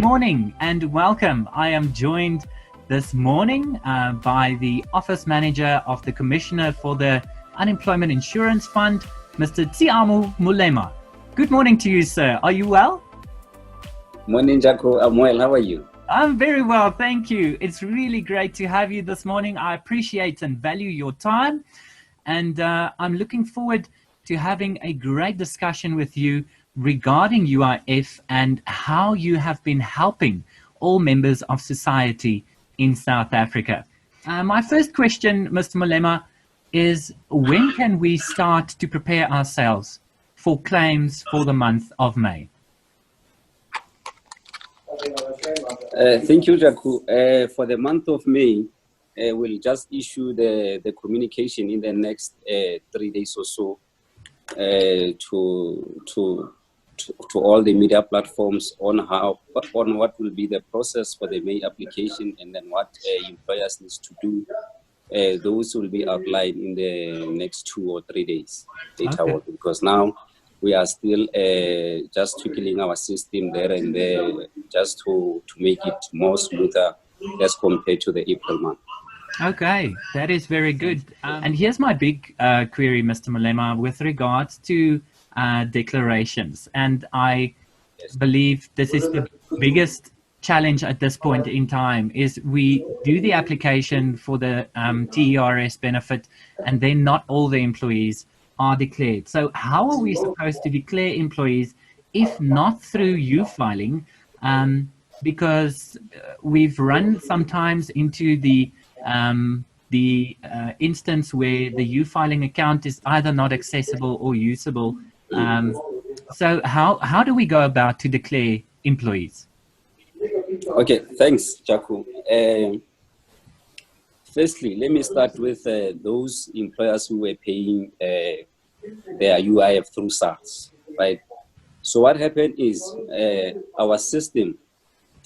morning and welcome. I am joined this morning by the Office Manager of the Commissioner for the Unemployment Insurance Fund, Mr. Tshiamo Molema. Good morning to you, sir. Are you well? Morning, Jaco. I'm well. How are you? I'm very well, thank you. It's really great to have you this morning. I appreciate and value your time, and I'm looking forward to having a great discussion with you regarding UIF and how you have been helping all members of society in South Africa. My first question, Mr. Molema, is when can we start to prepare ourselves for claims for the month of May? Thank you, Jaco. For the month of May, we'll just issue the communication in the next 3 days or so to all the media platforms on what will be the process for the May application, and then what employers need to do. Those will be outlined in the next 2 or 3 days later on, because now we are still just tweaking our system there and there, just to make it more smoother as compared to the April month. Okay, that is very good. And here's my big query, Mr. Molema, with regards to declarations. And I believe this is the biggest challenge at this point in time, is we do the application for the TERS benefit, and then not all the employees are declared. So how are we supposed to declare employees if not through U-filing? Because we've run sometimes into the instance where the U-filing account is either not accessible or usable. So how do we go about to declare employees? Okay, thanks, Jaco. Firstly, let me start with those employers who were paying their UIF through SARS, right? So what happened is our system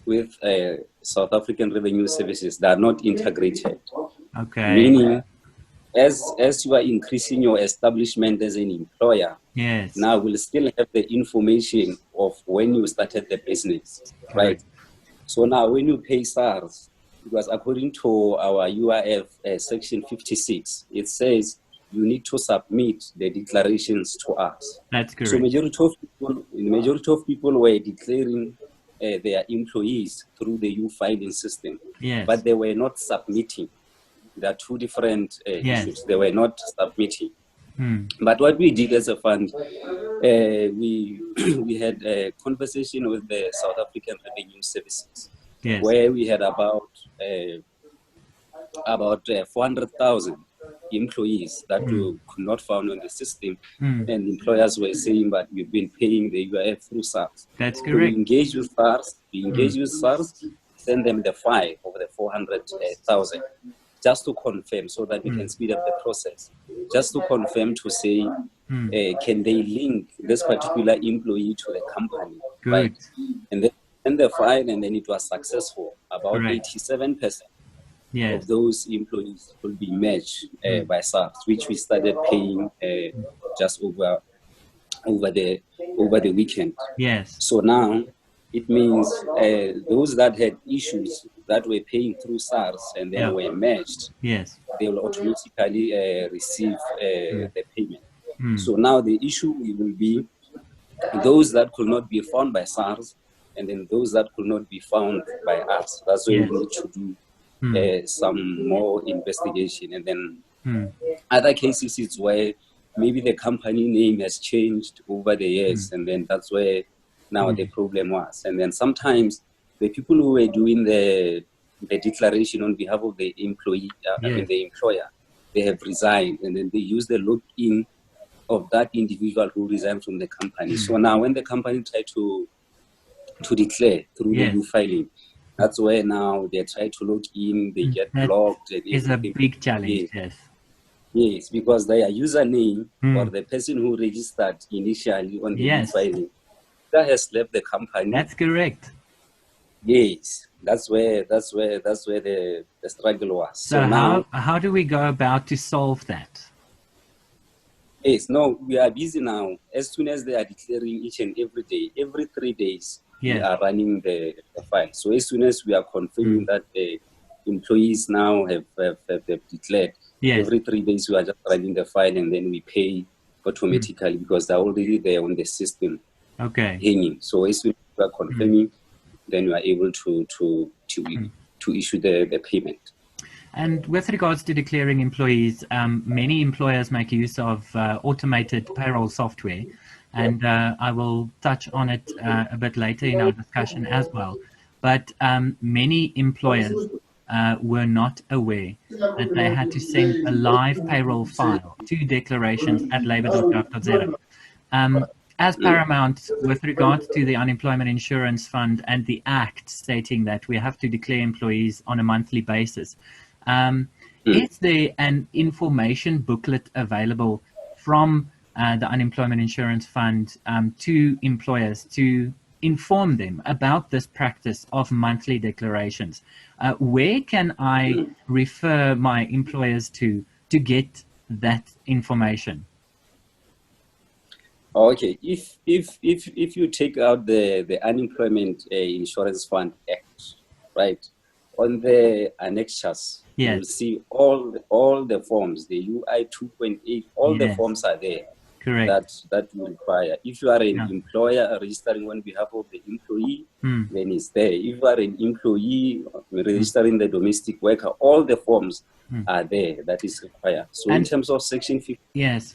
with South African Revenue Services, they are not integrated. Okay. Meaning, as you are increasing your establishment as an employer, yes, now we'll still have the information of when you started the business, right? So now when you pay SARS, because according to our UIF section 56, it says you need to submit the declarations to us. That's correct. So majority of people were declaring their employees through the U-filing system, yes, but they were not submitting. There are two different issues. They were not submitting. But what we did as a fund, we had a conversation with the South African Revenue Services, where we had about 400,000 employees that could not found on the system, and employers were saying, but we've been paying the UIF through SARS. That's correct. So we engage with SARS, send them the file of the 400,000. Just to confirm, so that we can speed up the process. Just to confirm, to say, can they link this particular employee to the company? Good. Right? And then send the file, and then it was successful. About 87% of those employees will be matched by SARS, which we started paying just over the weekend. Yes. So now it means those that had issues that were paying through SARS and then were matched, they will automatically receive the payment. So now the issue will be those that could not be found by SARS, and then those that could not be found by us. That's why we need to do some more investigation. And then other cases, it's where maybe the company name has changed over the years, and then that's where now the problem was. And then sometimes the people who were doing the declaration on behalf of the employee, the employer, they have resigned, and then they use the login of that individual who resigned from the company. So now when the company try to declare through the U-filing, that's where now they try to log in, they get blocked. It's a big challenge, Yes, because their username or the person who registered initially on the U-filing that has left the company. That's correct. Yes, that's where the struggle was. So now, how do we go about to solve that? Yes, no, we are busy now. As soon as they are declaring each and every day, every 3 days, we are running the file. So as soon as we are confirming that the employees now have declared, every 3 days we are just running the file, and then we pay automatically because they're already there on the system. Hanging. So as soon as we are confirming, then we are able to issue the payment. And with regards to declaring employees, many employers make use of automated payroll software, and I will touch on it a bit later in our discussion as well. But many employers were not aware that they had to send a live payroll file to declarations@labour.gov.za. As paramount with regards to the Unemployment Insurance Fund and the Act stating that we have to declare employees on a monthly basis, is there an information booklet available from the Unemployment Insurance Fund to employers to inform them about this practice of monthly declarations? Where can I refer my employers to get that information? Okay, if you take out the Unemployment Insurance Fund Act, right, on the annexures, you will see all the forms, the UI 2.8, all the forms are there. Correct. That you require. If you are an employer registering on behalf of the employee, then it's there. If you are an employee registering the domestic worker, all the forms are there. That is required. So in terms of Section 50. Yes.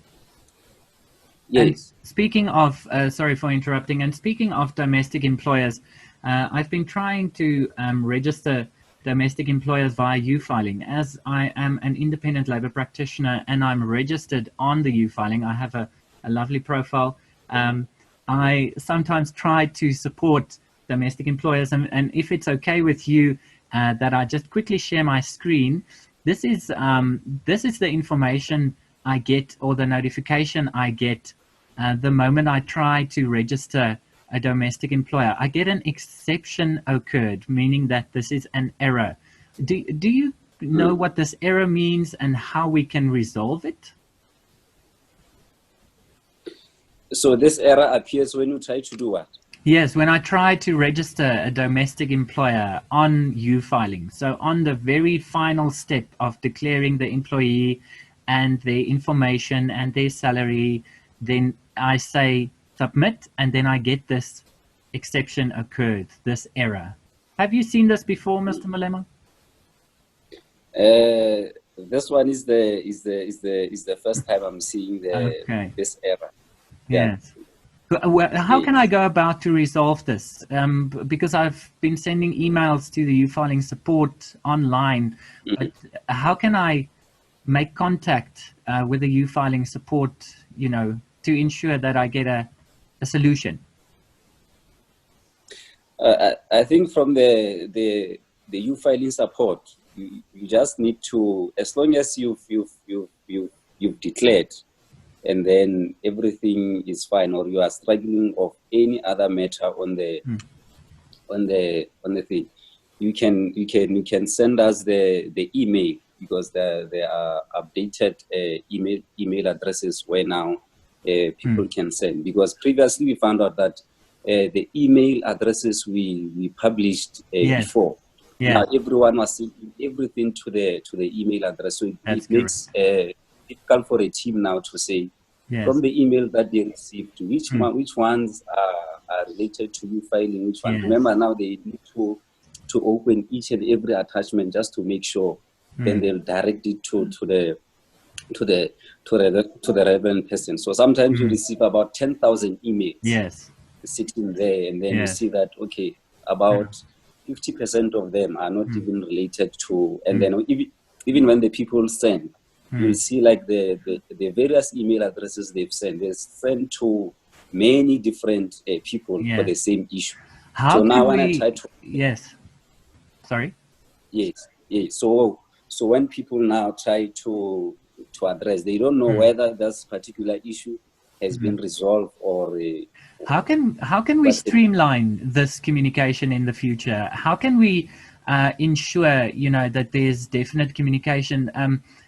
And speaking of, sorry for interrupting, and speaking of domestic employers, I've been trying to register domestic employers via U-filing. As I am an independent labor practitioner and I'm registered on the U-filing, I have a lovely profile. I sometimes try to support domestic employers, and if it's okay with you, that I just quickly share my screen. This is the information I get, or the notification I get the moment I try to register a domestic employer. I get an exception occurred, meaning that this is an error. Do you know what this error means and how we can resolve it? So this error appears when you try to do what? Yes, when I try to register a domestic employer on U-filing. So on the very final step of declaring the employee and their information and their salary, then I say submit, and then I get this exception occurred, this error. Have you seen this before, Mr. Molema? This one is the first time I'm seeing this error. Yes. Well, how can I go about to resolve this? Because I've been sending emails to the U-filing support online, but how can I make contact with the U-filing support, to ensure that I get a solution? I think from the U-filing support, you just need to, as long as you've declared, and then everything is fine, or you are struggling of any other matter on the thing, you can send us the email, because there are updated email addresses where now people can send. Because previously we found out that the email addresses we published before, now everyone was sending everything to the email address, so it makes difficult for a team now to say from the email that they received which ones are related to U-filing, which one. Remember, now they need to open each and every attachment just to make sure. Then they'll direct it to the relevant person. So sometimes you receive about 10,000 emails sitting there, and then you see that about 50% of them are not even related to. And then even when the people send, you'll see like the various email addresses they've sent. They're sent to many different people for the same issue. How so now when I try to sorry. Yes. So when people now try to address, they don't know whether this particular issue has been resolved or. How can we streamline this communication in the future? How can we ensure, that there's definite communication.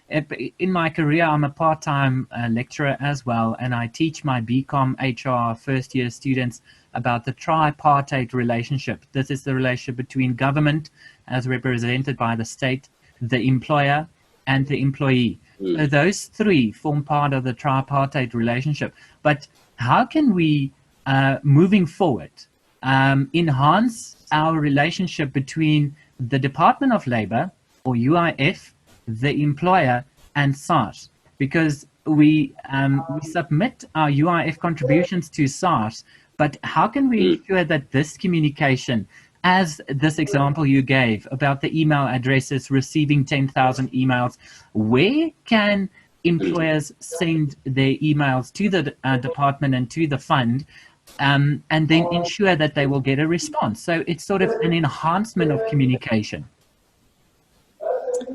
In my career, I'm a part-time lecturer as well, and I teach my BCom HR first-year students about the tripartite relationship. This is the relationship between government, as represented by the state, the employer, and the employee. So those three form part of the tripartite relationship. But how can we, moving forward, enhance our relationship between the Department of Labor, or UIF, the employer, and SARS? Because we submit our UIF contributions to SARS, but how can we ensure that this communication, as this example you gave about the email addresses receiving 10,000 emails, where can employers send their emails to the department and to the fund, and then ensure that they will get a response? So it's sort of an enhancement of communication.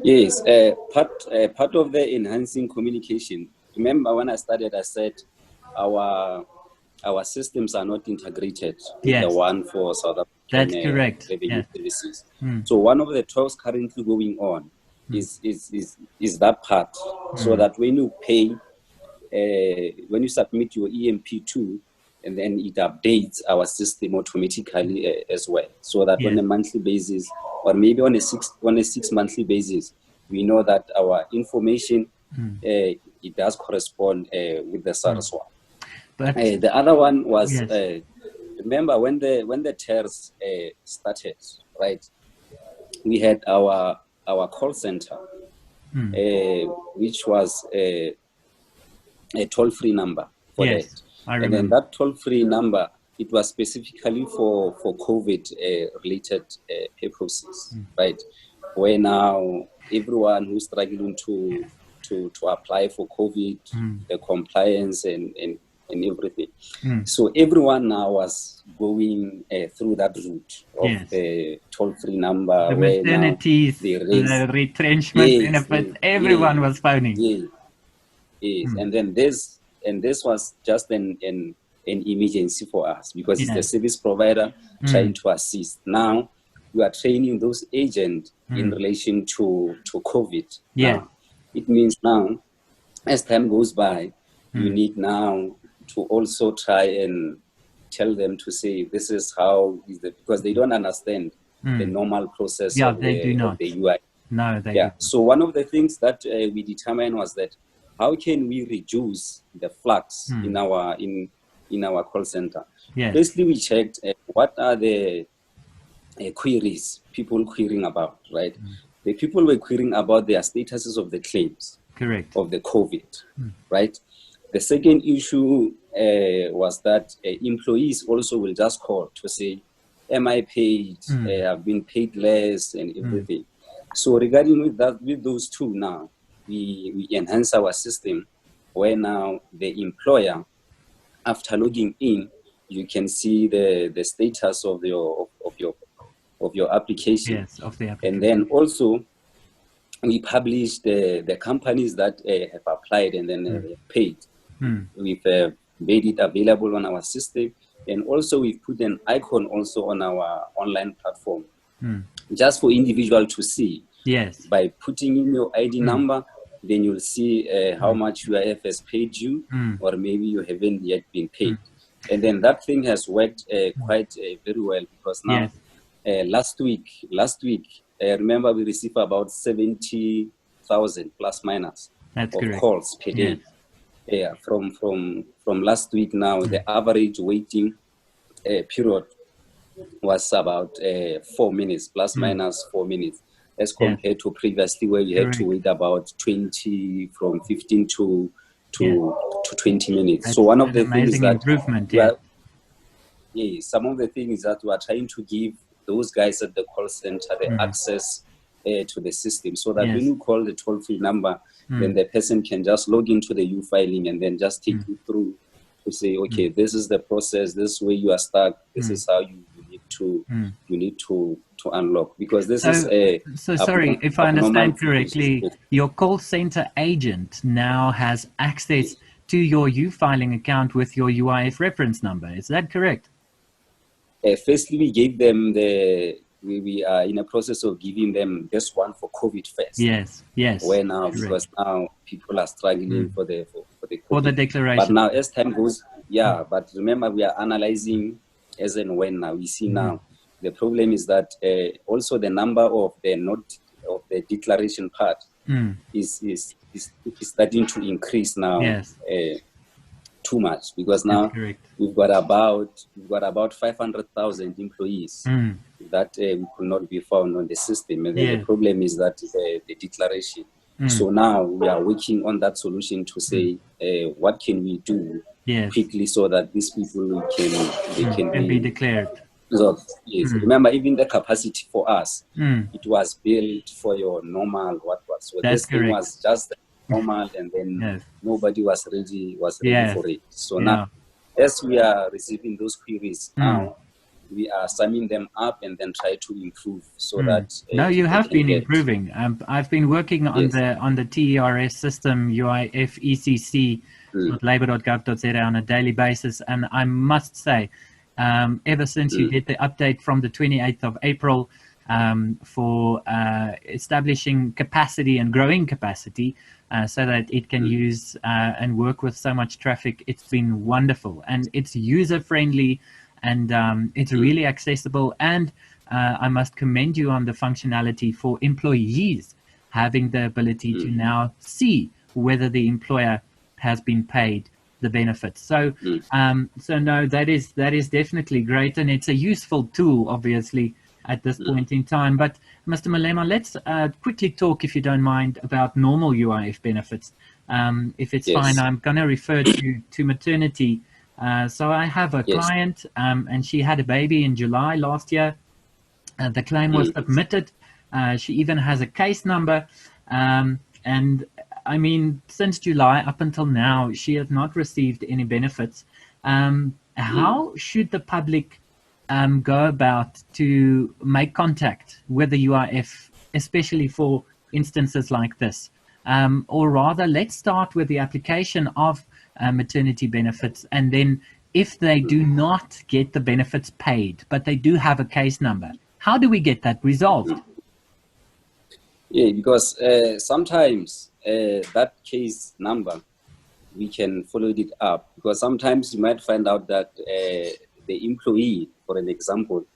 Yes, part of the enhancing communication. Remember when I started, I said our systems are not integrated with the one for South African That's correct. revenue services. So one of the talks currently going on is that part, so that when you pay, when you submit your EMP2, and then it updates our system automatically as well, so that on a monthly basis, or maybe on a six monthly basis, we know that our information it does correspond with the SARS one. But the other one was remember when the TERS started, right? We had our call center, which was a toll-free number for that. And then that toll-free number, it was specifically for COVID related purposes, right? Where now everyone who's struggling to apply for COVID, the compliance and everything. So everyone now was going through that route of the toll-free number. The maternities, the retrenchment benefits, everyone was phoning. And then this was just an emergency for us, because it's the service provider trying to assist. Now we are training those agents in relation to COVID. Now, it means now, as time goes by, you need now to also try and tell them to say, this is how is it, because they don't understand the normal process of the UI. No, they don't. So one of the things that we determined was that how can we reduce the flux in our call center? Firstly, we checked what are the queries people querying about, right? The people were querying about their statuses of the claims of the COVID, right? The second issue was that employees also will just call to say, am I paid? I've been paid less and everything. So regarding with those two now, we enhance our system where now the employer, after logging in, you can see the status of your application. Yes, of the application. And then also we publish the companies that have applied and then paid. We've made it available on our system, and also we've put an icon also on our online platform, just for individual to see. Yes. By putting in your ID number, then you'll see how much UIF has paid you, or maybe you haven't yet been paid. And then that thing has worked quite very well, because now last week, remember we received about 70,000 plus minus of calls per day. Yeah, from last week now, the average waiting period was about 4 minutes, plus minus 4 minutes, as compared to previously where we had to wait about 15 to 20 minutes. That's so one of the things that improvement, some of the things that we are trying to give those guys at the call center the access to the system, so that when you call the toll-free number, then the person can just log into the U-filing and then just take you through to say, okay, this is the process, this is where you are stuck, this is how you need to unlock, because this is so sorry, if I understand correctly, your call center agent now has access to your U-filing account with your UIF reference number. Is that correct? Firstly, we gave them the we are in a process of giving them this one for COVID first. Yes, yes. Where now, because now people are struggling for the COVID. For the declaration. But now as time goes, but remember we are analyzing as and when now. We see now the problem is that also the number of the declaration part is starting to increase now. Yes. Too much, because now we've got about 500,000 employees that could not be found on the system, and then the problem is that the declaration. So now we are working on that solution to say what can we do quickly so that these people can be declared. So, yes, remember, even the capacity for us, it was built for your normal so that's this thing was just normal, and then nobody was ready for it. So now, as we are receiving those queries now, we are summing them up and then try to improve so that. No, you have been improving. I've been working on the TERS system, UIF ECC .labour.gov.za on a daily basis, and I must say, ever since you did the update from the 28th of April for establishing capacity and growing capacity so that it can use and work with so much traffic, it's been wonderful, and it's user friendly, and it's really accessible, and I must commend you on the functionality for employees having the ability to now see whether the employer has been paid the benefits. So so no, that is definitely great, and it's a useful tool, obviously, at this point in time. But Mr. Molema, let's quickly talk, if you don't mind, about normal UIF benefits. If it's fine, I'm going to refer to maternity. So I have a client, and she had a baby in July last year. The claim was submitted. She even has a case number. And I mean, since July up until now, she has not received any benefits. How should the public go about to make contact with the UIF, especially for instances like this? Or rather, let's start with the application of maternity benefits, and then if they do not get the benefits paid, but they do have a case number, how do we get that resolved? Yeah, because sometimes that case number, we can follow it up, because sometimes you might find out that the employee, for an example,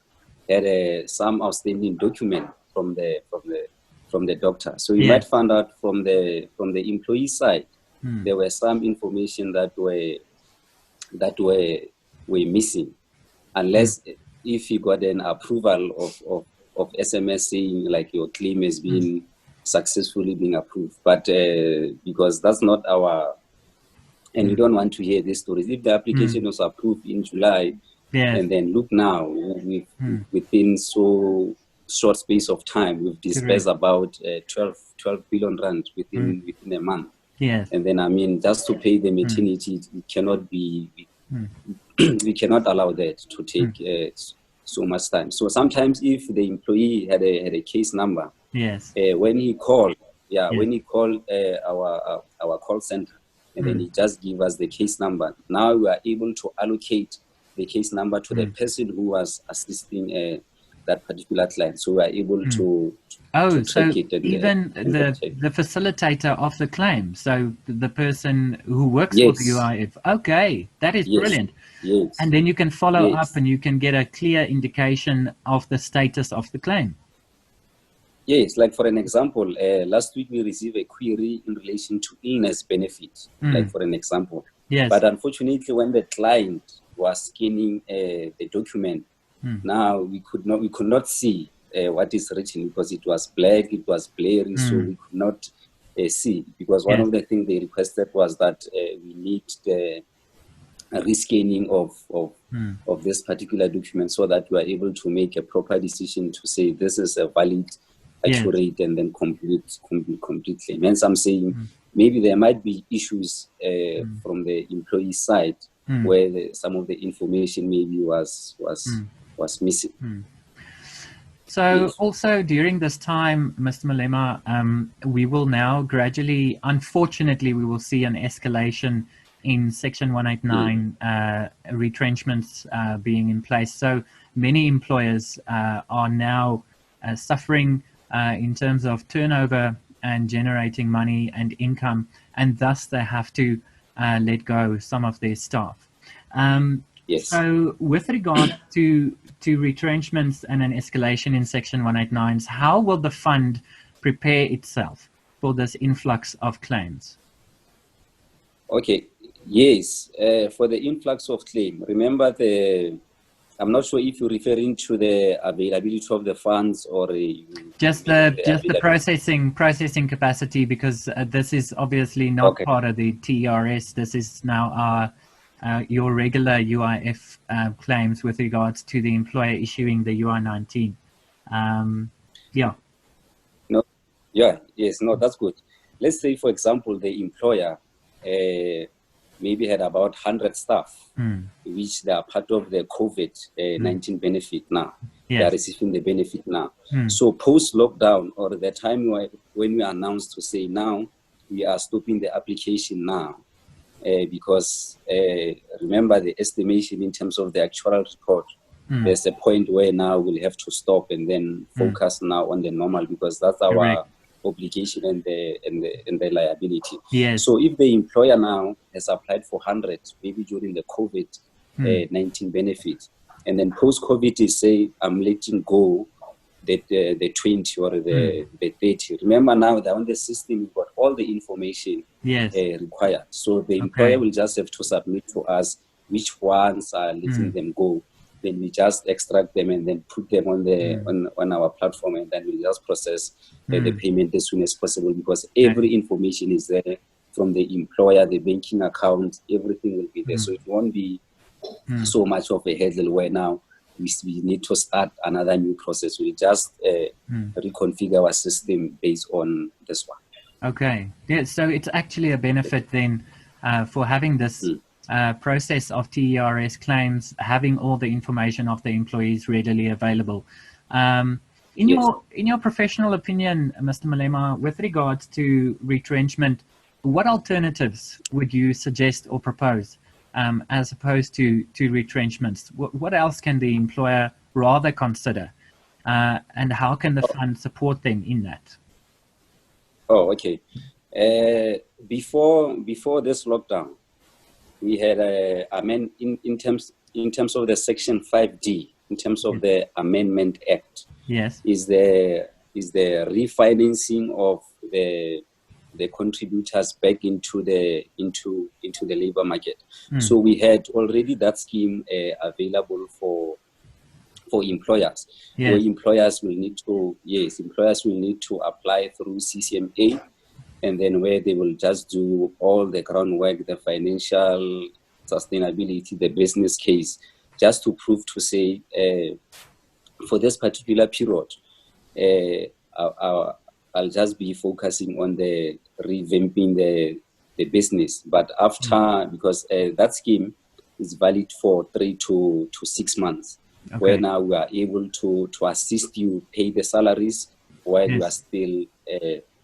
had some outstanding document from the doctor. So you might find out from the employee side, there were some information that were missing, unless if you got an approval of SMS saying like your claim has been successfully being approved. But because that's not our, and we don't want to hear these stories. If the application was approved in July, and then look now, within so short space of time, we've disbursed about 12 billion rand within a month. Yes. And then, I mean, just to pay the maternity, it cannot be, we cannot allow that to take so much time. So sometimes if the employee had a case number, when he called, when he called our call center, and then he just give us the case number, now we are able to allocate the case number to the person who was assisting that particular client. So we are able to so check it. Even the facilitator of the claim, so the person who works for the UIF. Okay, that is brilliant. Yes. And then you can follow up and you can get a clear indication of the status of the claim. Yes, like for an example, last week we received a query in relation to illness benefit, like for an example. Yes. But unfortunately, when the client was scanning the document, now we could not see what is written, because it was black, it was blurry, so we could not see. Because one of the things they requested was that we need the rescanning of this particular document, so that we are able to make a proper decision to say this is a valid, accurate, and then complete claim. Hence, I'm saying maybe there might be issues from the employee side where some of the information maybe was missing. So also during this time, Mr. Molema, we will now gradually, unfortunately, we will see an escalation in Section 189 retrenchments being in place. So many employers are now suffering in terms of turnover and generating money and income, and thus they have to let go some of their staff. Yes. So with regard to retrenchments and an escalation in Section 189s, how will the fund prepare itself for this influx of claims? Okay, yes, for the influx of claim, remember I'm not sure if you're referring to the availability of the funds or just the processing capacity, because this is obviously not part of the TERS. This is now your regular UIF claims with regards to the employer issuing the UI-19. Yeah. No. Yeah. Yes. No. That's good. Let's say, for example, the employer maybe had about 100 staff, which they are part of the COVID-19 benefit now. Yes. They are receiving the benefit now. So post-lockdown, or the time when we announced to say now we are stopping the application now, because remember the estimation in terms of the actual report, there's a point where now we'll have to stop and then focus now on the normal, because that's our obligation and the liability. Yes. So if the employer now has applied for 100, maybe during the COVID-19 benefit, and then post-COVID is say, I'm letting go the 20 or the 30. Remember now that on the system, you've got all the information required. So the employer will just have to submit to us which ones are letting them go. Then we just extract them and then put them on the on our platform, and then we just process the payment as soon as possible, because every information is there from the employer, the banking account, everything will be there. So it won't be so much of a hassle where now we need to start another new process. We just reconfigure our system based on this one. Okay. Yeah. So it's actually a benefit then for having this process of TERS claims, having all the information of the employees readily available. In your professional opinion, Mr. Molema, with regards to retrenchment, what alternatives would you suggest or propose as opposed to retrenchments? What else can the employer rather consider, and how can the fund support them in that? Oh, okay. Before this lockdown, we had in terms of the Section 5D, in terms of the Amendment Act. Yes. Is the refinancing of the contributors back into the labor market. So we had already that scheme available for employers. Yes. Where employers will need to apply through CCMA, and then where they will just do all the groundwork, the financial sustainability, the business case, just to prove to say for this particular period, I'll just be focusing on the revamping the business. But after, because that scheme is valid for 3 to 6 months, where now we are able to assist you pay the salaries while you are still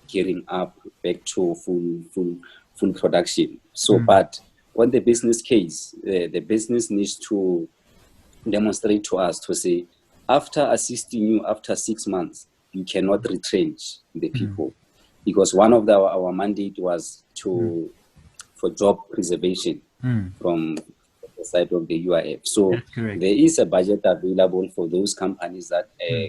gearing up back to full production. So, but on the business case, the business needs to demonstrate to us to say, after assisting you after 6 months, you cannot retrench the people, because one of our mandate was for job preservation from the side of the UIF. So there is a budget available for those companies that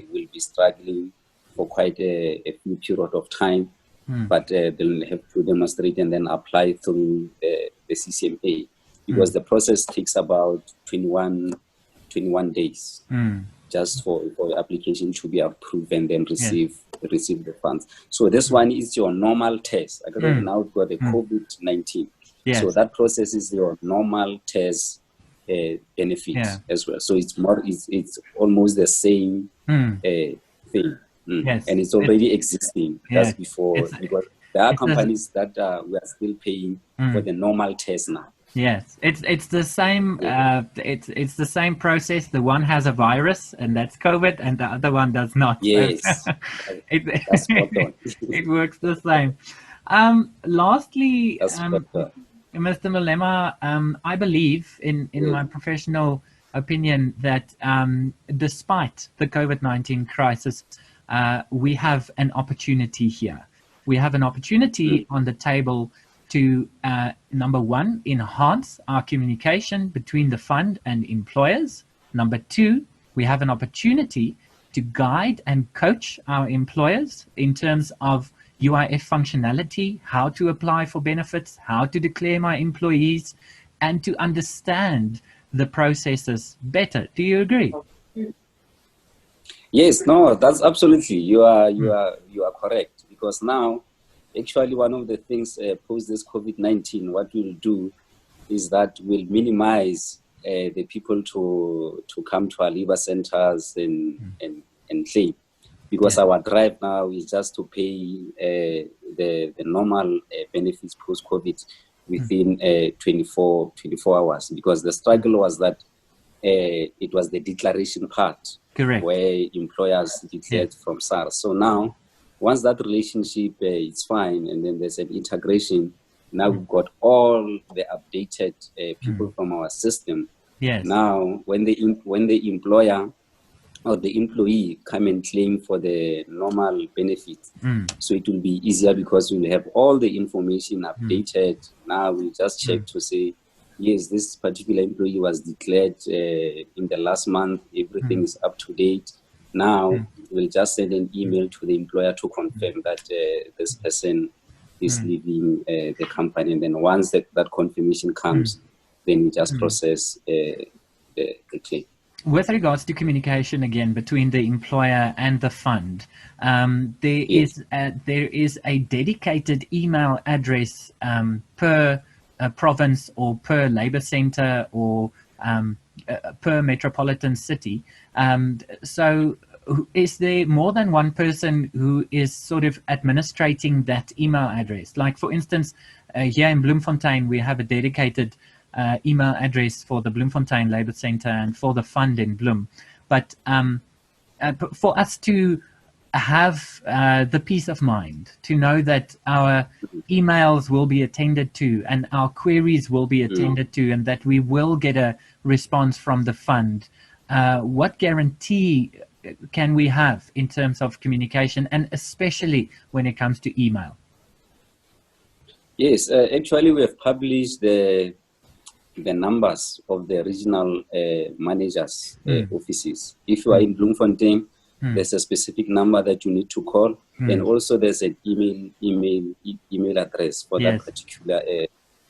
will be struggling for quite a few period of time, but they'll have to demonstrate and then apply through the CCMA, because the process takes about 21 days just for the application to be approved and then receive the funds. So this one is your normal test. Now we've got the COVID-19. So that process is your normal test benefit as well. So it's almost the same thing. And it's already existing just before, because there are companies that we are still paying for the normal test now. Yes, it's the same. It's the same process. The one has a virus, and that's COVID, and the other one does not. Yes, that's it works the same. Lastly, Mr. Molema, I believe in my professional opinion that despite the COVID-19 crisis, we have an opportunity here. We have an opportunity on the table to, number one, enhance our communication between the fund and employers. Number two, we have an opportunity to guide and coach our employers in terms of UIF functionality, how to apply for benefits, how to declare my employees, and to understand the processes better. Do you agree? Yes, no, that's absolutely, you are correct, because now actually one of the things post this COVID-19, what we'll do is that we'll minimize the people to come to our labor centers and claim, because our drive now is just to pay the normal benefits post-COVID within 24 hours, because the struggle was that it was the declaration part. Correct. Where employers declared from SARS. So now, once that relationship is fine, and then there's an integration, now we've got all the updated people from our system. Yes. Now, when the employer or the employee come and claim for the normal benefits, so it will be easier because we'll have all the information updated. Now we just check to say, yes, this particular employee was declared in the last month, everything is up to date. Now we'll just send an email to the employer to confirm that this person is leaving the company. And then once that confirmation comes, then we just process the claim. With regards to communication again between the employer and the fund, there is a dedicated email address per province or per labor center or per metropolitan city. So is there more than one person who is sort of administrating that email address? Like, for instance, here in Bloemfontein, we have a dedicated email address for the Bloemfontein Labour Centre and for the fund in Bloem. But for us to have the peace of mind to know that our emails will be attended to and our queries will be attended to, and that we will get a response from the fund, what guarantee can we have in terms of communication, and especially when it comes to email? Yes, actually we have published the numbers of the regional managers' offices. If you are in Bloemfontein, there's a specific number that you need to call, and also there's an email address for that particular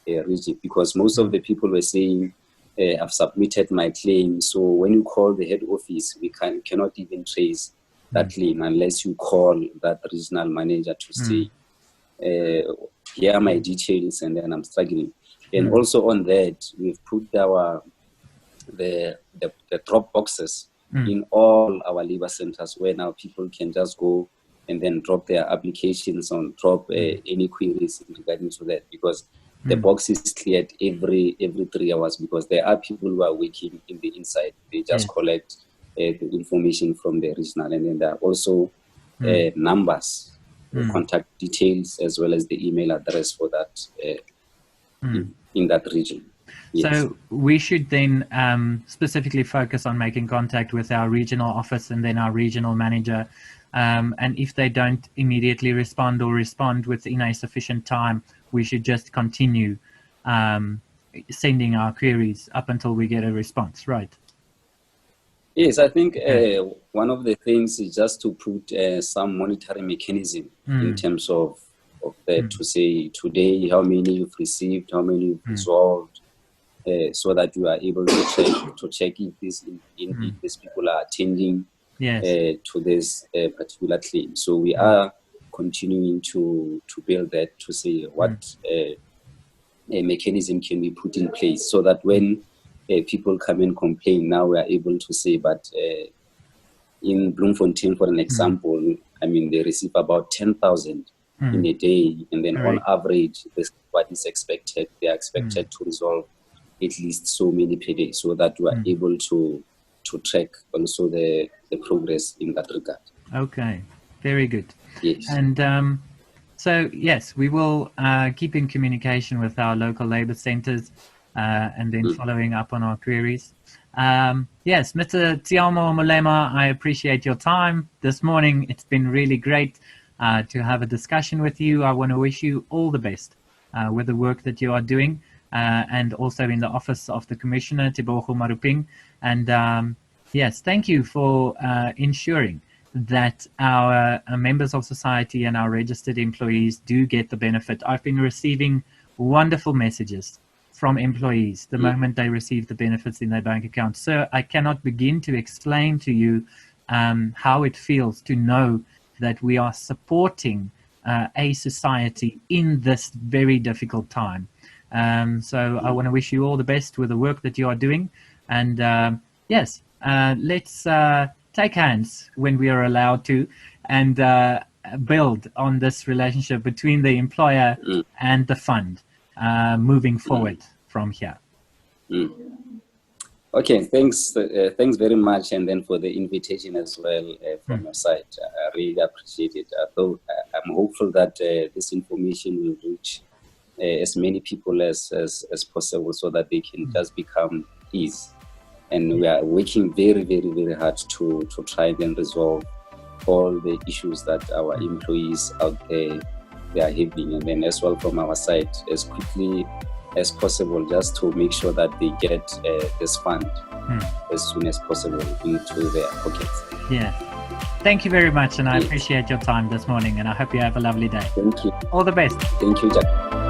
region, because most of the people were saying, I've submitted my claim, so when you call the head office, we cannot even trace that claim unless you call that regional manager to say, here are my details, and then I'm struggling. And also on that, we've put the drop boxes in all our labor centers, where now people can just go and then drop their applications on, drop any queries regarding to that, because the box is cleared every 3 hours, because there are people who are working in the inside. They just collect the information from the regional, and then there are also numbers, contact details, as well as the email address for that in that region. Yes. So we should then specifically focus on making contact with our regional office and then our regional manager. And if they don't immediately respond or respond within a sufficient time, we should just continue sending our queries up until we get a response, right? Yes, I think one of the things is just to put some monitoring mechanism in terms of that, to say today how many you've received, how many you've resolved, so that you are able to check if these people are attending to this particular claim. So we are continuing to build that, to say what a mechanism can be put in place, so that when people come and complain, now we are able to say, but in Bloemfontein, for an example, I mean, they receive about 10,000 in a day, and then on average, this is what is expected. They are expected to resolve at least so many per day, so that we are able to track also the progress in that regard. Okay, very good. Yes. And so, yes, we will keep in communication with our local labour centres. and then following up on our queries. Yes, Mr. Tshiamo Molema, I appreciate your time this morning. It's been really great to have a discussion with you. I want to wish you all the best with the work that you are doing, and also in the office of the Commissioner, Tebogo Maruping. And yes, thank you for ensuring that our members of society and our registered employees do get the benefit. I've been receiving wonderful messages from employees the moment they receive the benefits in their bank account. Sir, I cannot begin to explain to you how it feels to know that we are supporting a society in this very difficult time. So I want to wish you all the best with the work that you are doing. And yes, let's take hands when we are allowed to, and build on this relationship between the employer and the fund moving forward from here. Okay, thanks very much, and then for the invitation as well from your side. I really appreciate it. Though I'm hopeful that this information will reach as many people as possible, so that they can just become ease. And we are working very, very, very hard to try and resolve all the issues that our employees out there they are having, and then as well from our side as quickly as possible, just to make sure that they get this fund as soon as possible into their pockets. Yeah. Thank you very much, and I appreciate your time this morning, and I hope you have a lovely day. Thank you. All the best. Thank you, Jack.